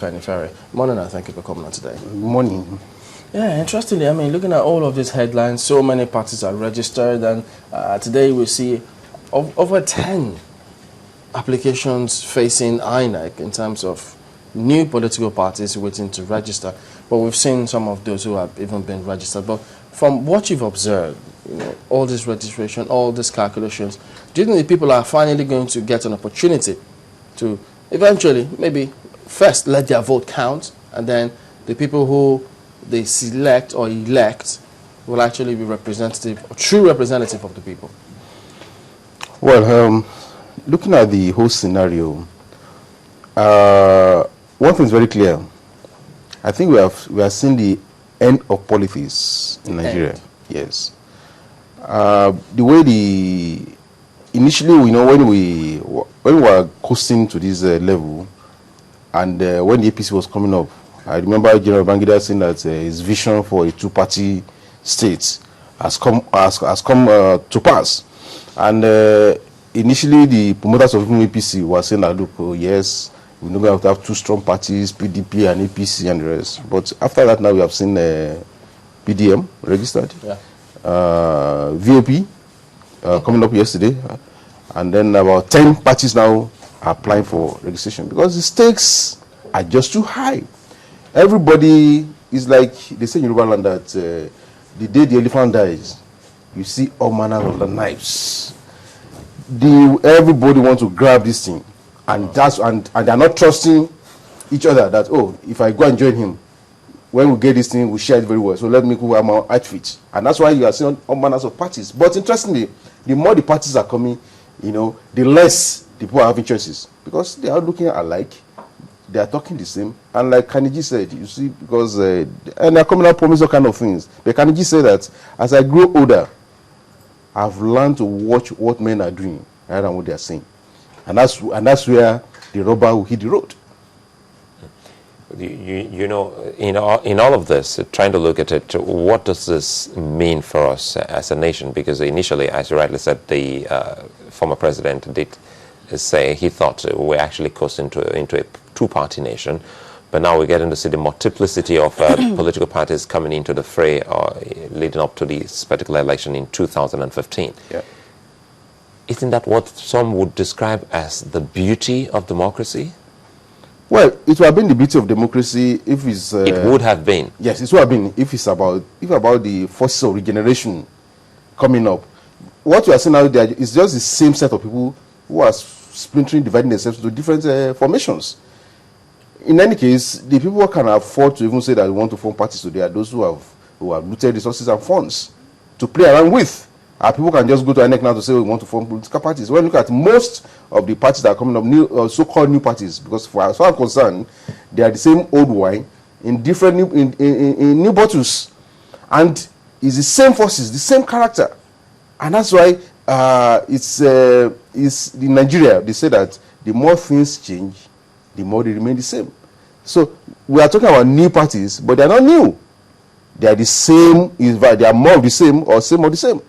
Ferry. Morning, and thank you for coming on today. Morning. Yeah, interestingly, I mean, looking at all of these headlines, so many parties are registered, and today we see over 10 applications facing INEC in terms of new political parties waiting to register. But we've seen some of those who have even been registered. But from what you've observed, all this registration, all these calculations, do you think the people are finally going to get an opportunity to eventually, maybe first let their vote count, and then the people who they select or elect will actually be representative, or true representative of the people? Well, looking at the whole scenario, one thing is very clear. I think we are seeing the end of politics in Nigeria. Yes. The way initially, when we were coasting to this level, and when the APC was coming up, I remember General Babangida saying that his vision for a two-party state has come to pass. And initially, the promoters of APC were saying that, look, yes, we're not going to have two strong parties, PDP and APC and the rest. But after that, now we have seen PDM registered, VOP coming up yesterday, and then about 10 parties now are applying for registration because the stakes are just too high. Everybody is like, they say in Yoruba land that the day the elephant dies, you see all manner of the knives. Everybody wants to grab this thing, and they're not trusting each other that, oh, if I go and join him, when we get this thing, we share it very well. So let me go wear my outfit. And that's why you are seeing all manners of parties. But interestingly, the more the parties are coming, the less the people are having choices, because they are looking alike, they are talking the same, and like Kaniji said, you see, because and they're coming out promising all kind of things. But Kaniji said that as I grow older, I've learned to watch what men are doing rather than what they are saying, and that's where the rubber will hit the road. In all of this, trying to look at it, what does this mean for us as a nation? Because initially, as you rightly said, the former president did say he thought we're actually coasting into a two-party nation, but now we're getting to see the multiplicity of political parties coming into the fray leading up to this particular election in 2015. Yeah. Isn't that what some would describe as the beauty of democracy? Well, it would have been the beauty of democracy if it's... it would have been. Yes, it would have been if it's about the forces of regeneration coming up. What we are seeing out there is just the same set of people who are splintering, dividing themselves into different formations. In any case, the people who can afford to even say that they want to form parties today are those who have looted resources and funds to play around with. People can just go to INEC now to say we want to form political parties. When you look at most of the parties that are coming up, so-called new parties, because as far as I'm concerned, they are the same old wine in different in new bottles, and it's the same forces, the same character, and that's why it's in Nigeria. They say that the more things change, the more they remain the same. So we are talking about new parties, but they are not new. They are the same. They are more of the same or same of the same.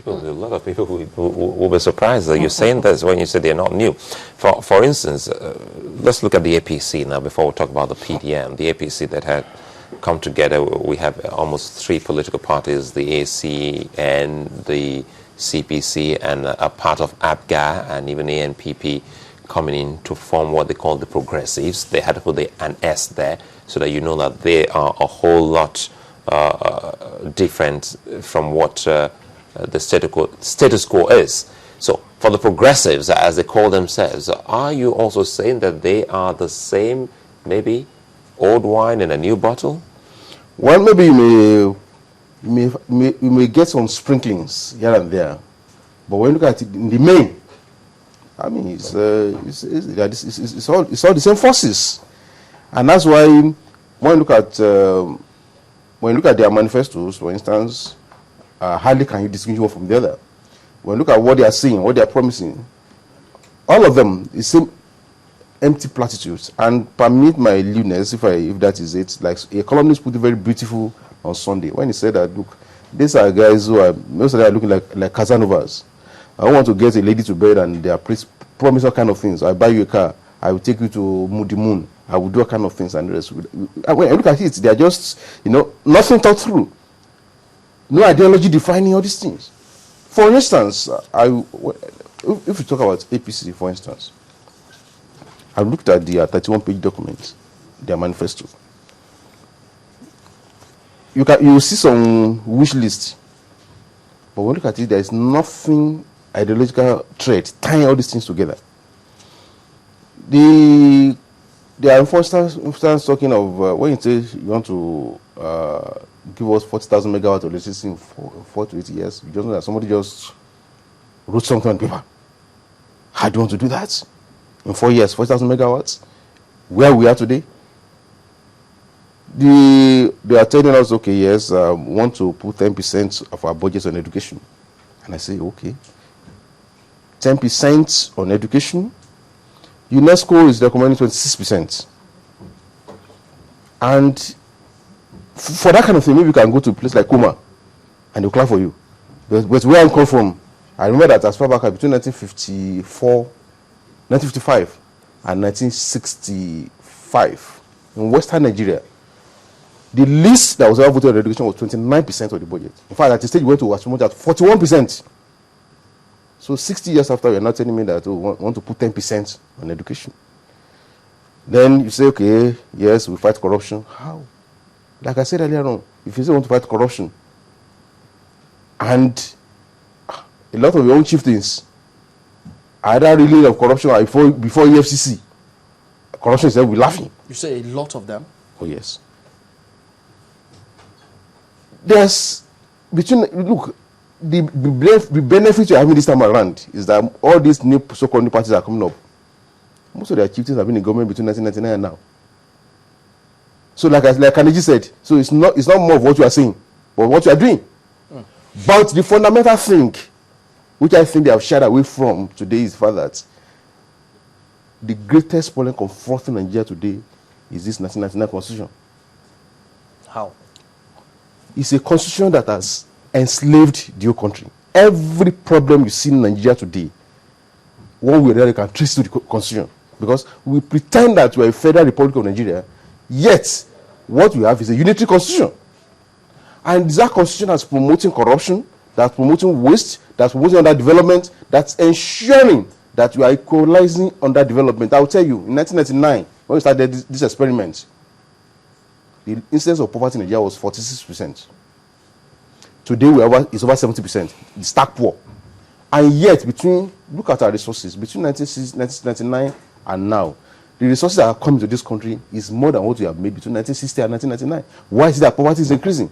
A lot of people will be surprised that you're saying this when you say they're not new. For instance, let's look at the APC now before we talk about the PDM. The APC that had come together, we have almost 3 political parties, the AC and the CPC and a part of APGA and even ANPP coming in to form what they call the progressives. They had to put an S there so that you know that they are a whole lot different from what the status quo is. So for the progressives, as they call themselves, are you also saying that they are the same, maybe old wine in a new bottle? Well, maybe you may get some sprinklings here and there, but when you look at it in the main, I mean, it's all the same forces, and that's why when you look at their manifestos, for instance, hardly can you distinguish one from the other. When you look at what they are saying, what they are promising, all of them is same empty platitudes. And permit my lewdness, if that is it, like a columnist put it very beautiful on Sunday when he said that, look, these are guys who are, most of them are looking like Casanovas. I don't want to get a lady to bed and they are promising all kind of things. I buy you a car, I will take you to the moon, I will do all kind of things and the rest. When I look at it, they are just, nothing thought through. No ideology defining all these things. For instance, if we talk about APC, for instance, I looked at the 31-page document, their manifesto. You will see some wish list, but when you look at it, there is nothing ideological thread tying all these things together. They are, for instance, talking of when you say you want to give us 40,000 megawatts of electricity in 4 to 8 years, you just know that somebody just wrote something on paper. How do you want to do that? In 4 years, 40,000 megawatts? Where we are today? They are telling us, okay, yes, we want to put 10% of our budget on education. And I say, okay, 10% on education. UNESCO is recommending 26%. And for that kind of thing, maybe you can go to a place like Kuma and they'll clap for you. But where I come from, I remember that as far back as between 1955 and 1965 in Western Nigeria, the least that was ever voted on education was 29% of the budget. In fact, at the stage we went to as much as 41%. So 60 years after, you're not telling me that we want to put 10% on education. Then you say, okay, yes, we fight corruption. How? Like I said earlier on, if you say you want to fight corruption, and a lot of your own chieftains are either really of corruption or before EFCC, corruption is there, we're laughing. You say a lot of them? Oh, yes. There's, look, the benefit you're having this time around is that all these new so-called new parties are coming up. Most of their chieftains have been in government between 1999 and now. So like Kaneji said, so it's not more of what you are saying, but what you are doing. But the fundamental thing, which I think they have shied away from today, is the fact that the greatest problem confronting Nigeria today is this 1999 constitution. How? It's a constitution that has enslaved the whole country. Every problem you see in Nigeria today, one way or the other, can trace to the constitution. Because we pretend that we are a federal republic of Nigeria, yet what we have is a unitary constitution. And that constitution is promoting corruption, that's promoting waste, that's promoting underdevelopment, that's ensuring that you are equalizing underdevelopment. I will tell you, in 1999, when we started this experiment, the incidence of poverty in Nigeria was 46%. Today, it's over 70%. The stark poor. And yet, look at our resources, between 1999 and now, the resources that are coming to this country is more than what we have made between 1960 and 1999. Why is it that poverty is increasing?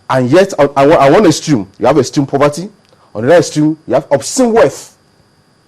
And yet, on one extreme, you have extreme poverty. On the other extreme, you have obscene wealth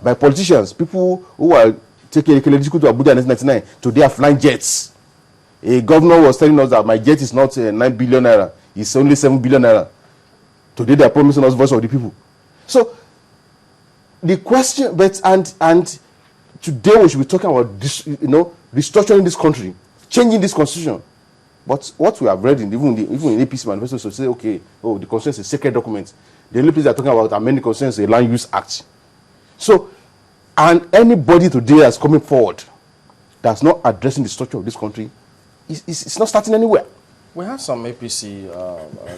by politicians, people who are taking Ekelediku to Abuja in 1999. Today are flying jets. A governor was telling us that my jet is not 9 billion naira, it's only 7 billion naira. Today they are promising us voice of the people. So, the question, and today we should be talking about this, restructuring this country, changing this constitution. But what we have read even in APC manifesto, so say, okay, the constitution is a sacred document. The only place they are talking about amending the constitution is a land use act. So, and anybody today that's coming forward that's not addressing the structure of this country, it's not starting anywhere. We have some APC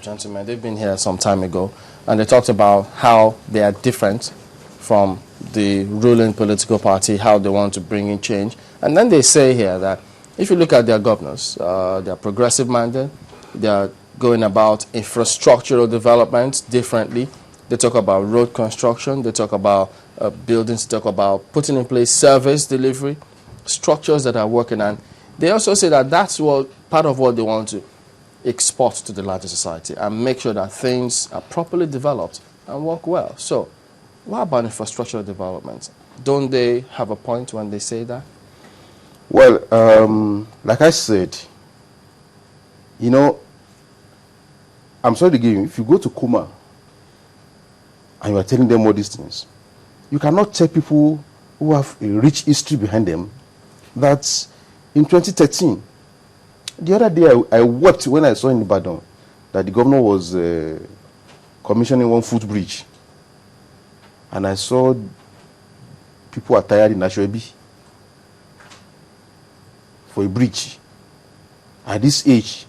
gentlemen, they've been here some time ago, and they talked about how they are different from the ruling political party, how they want to bring in change. And then they say here that if you look at their governors, they are progressive-minded, they are going about infrastructural development differently. They talk about road construction, they talk about buildings, they talk about putting in place service delivery, structures that are working. And they also say that that's part of what they want to export to the larger society and make sure that things are properly developed and work well. So, what about infrastructural development? Don't they have a point when they say that? Well, like I said, I'm sorry to give you, if you go to Kuma and you are telling them all these things, you cannot tell people who have a rich history behind them that in 2013, the other day I wept when I saw in Ibadan that the governor was commissioning one footbridge. And I saw people are tired in Ashwebi. for a breach at this age